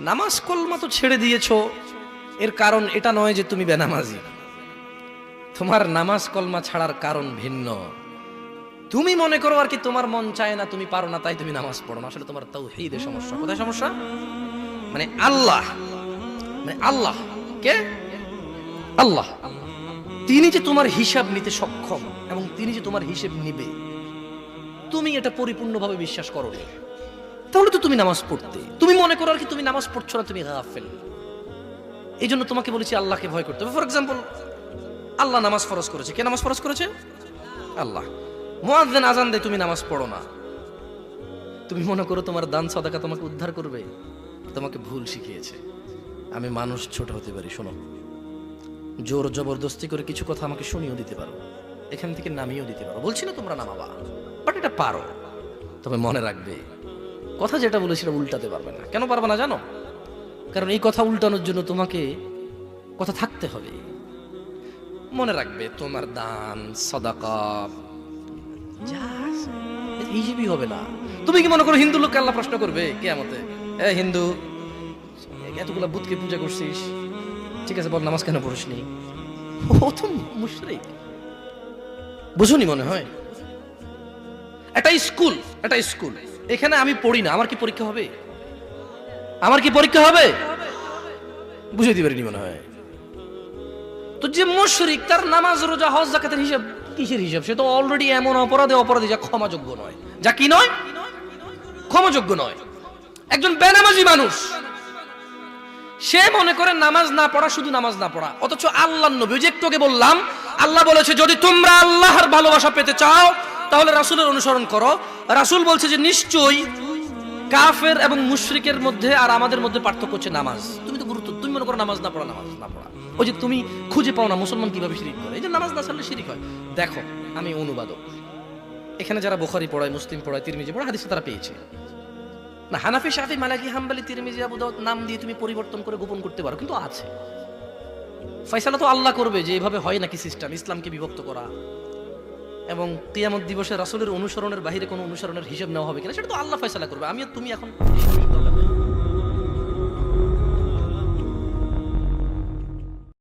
নামাজ কলমা তো ছেড়ে দিয়েছো, এর কারণ এটা নয় যে তুমি বেনামাজি। তোমার নামাজ কলমা ছাড়ার কারণ ভিন্ন। তুমি মনে করো আর কি তোমার মন চায় না, তুমি পারো না, তাই তুমি নামাজ পড়ো না। আসলে তোমার তাওহীদের সমস্যা। কোথায় সমস্যা? মানে আল্লাহ, মানে আল্লাহ কে? আল্লাহ তিনি যে তোমার হিসাব নিতে সক্ষম এবং তিনি যে তোমার হিসেব নিবে, তুমি এটা পরিপূর্ণভাবে বিশ্বাস করো না, তাহলে তো তুমি নামাজ পড়তে। তুমি মনে করো আর কি তুমি নামাজ পড়ছো না, তুমি গাফেল। এই জন্য তোমাকে বলেছি আল্লাহকে ভয় করতে হবে। ফর এক্সাম্পল, আল্লাহ নামাজ ফরজ করেছে। কে নামাজ ফরজ করেছে? আল্লাহ। মুয়াজ্জিন আজান দেয়, তুমি নামাজ পড়ো না। তুমি মনে করো তোমার দান সাদাকা তোমাকে উদ্ধার করবে? তোমাকে ভুল শিখিয়েছে। আমি মানুষ, ছোট হতে পারি। শোনো, জোর জবরদস্তি করে কিছু কথা আমাকে শুনিয়েও দিতে পারো, এখান থেকে নামিয়েও দিতে পারো। বলছি না তোমরা নামাবা, বাট এটা পারো। তবে মনে রাখবে, কথা যেটা বলে সেটা উল্টাতে পারবে না। কেন পারবে না জানো? কারণ এই কথা উল্টানোর জন্য তোমাকে কথা থাকতে হবে। মনে রাখবে, তোমার দান সাদাকা হিসেবই হবে না। তুমি কি মনে করো হিন্দু লোককে আল্লাহ প্রশ্ন করবে কিয়ামতে, এ হিন্দু, এতগুলা বুতকে পূজা করছিস, ঠিক আছে বল নামাজ কেন পড়িসনি? ও তো মুশরিক। বুঝুনি মনে হয়? এটা স্কুল, এটা স্কুল, এখানে আমি পড়ি না, আমার কি পরীক্ষা হবে? আমার কি পরীক্ষা হবে? বুঝে দিতে পারিনি মনে হয়। তো যে মুশরিক, তার নামাজ রোজা হজ যাকাতের হিসাব কিসের হিসাব? সে তো অলরেডি এমন অপরাধী যা ক্ষমাযোগ্য নয়, যা কি নয়, ক্ষমাযোগ্য নয়। একজন বেনামাজি মানুষ, সে মনে করে নামাজ না পড়া শুধু নামাজ না পড়া, অথচ আল্লাহর নবী, যে একটু আগে বললাম, আল্লাহ বলেছে যদি তোমরা আল্লাহর ভালোবাসা পেতে চাও তাহলে রাসূলের অনুসরণ করো। রাসূল বলছে যে নিশ্চয়ই কাফের এবং মুশরিকের মধ্যে আর আমাদের মধ্যে পার্থক্য হচ্ছে নামাজ। তুমি মনে করো নামাজ না পড়া, নামাজ না পড়া। ওই যে তুমি খুঁজে পাও না মুসলমান কিভাবে শিরিক করে, এই যে নামাজ না ছাড়লে শিরিক হয়। দেখো, আমি অনুবাদক, এখানে যারা বুখারী পড়ায়, মুসলিম পড়ায়, তিরমিজি পড়ায়, হাদিস তারা পেয়েছে না। হানাফি, শাফি, মালিকি, হাম্বলি, তিরমিজি, আবু দাউদ নাম দিয়ে তুমি পরিবর্তন করে গোপন করতে পারো, কিন্তু আছে। ফয়সালা তো আল্লাহ করবে যে এভাবে হয় নাকি সিস্টেম, ইসলামকে বিভক্ত করা এবং কিয়ামত দিবসে রাসূলের অনুসরণের বাইরে কোনো অনুসরণের হিসাব নেওয়া হবে কিনা, সেটা তো আল্লাহ ফয়সালা করবে। আমি আর তুমি এখন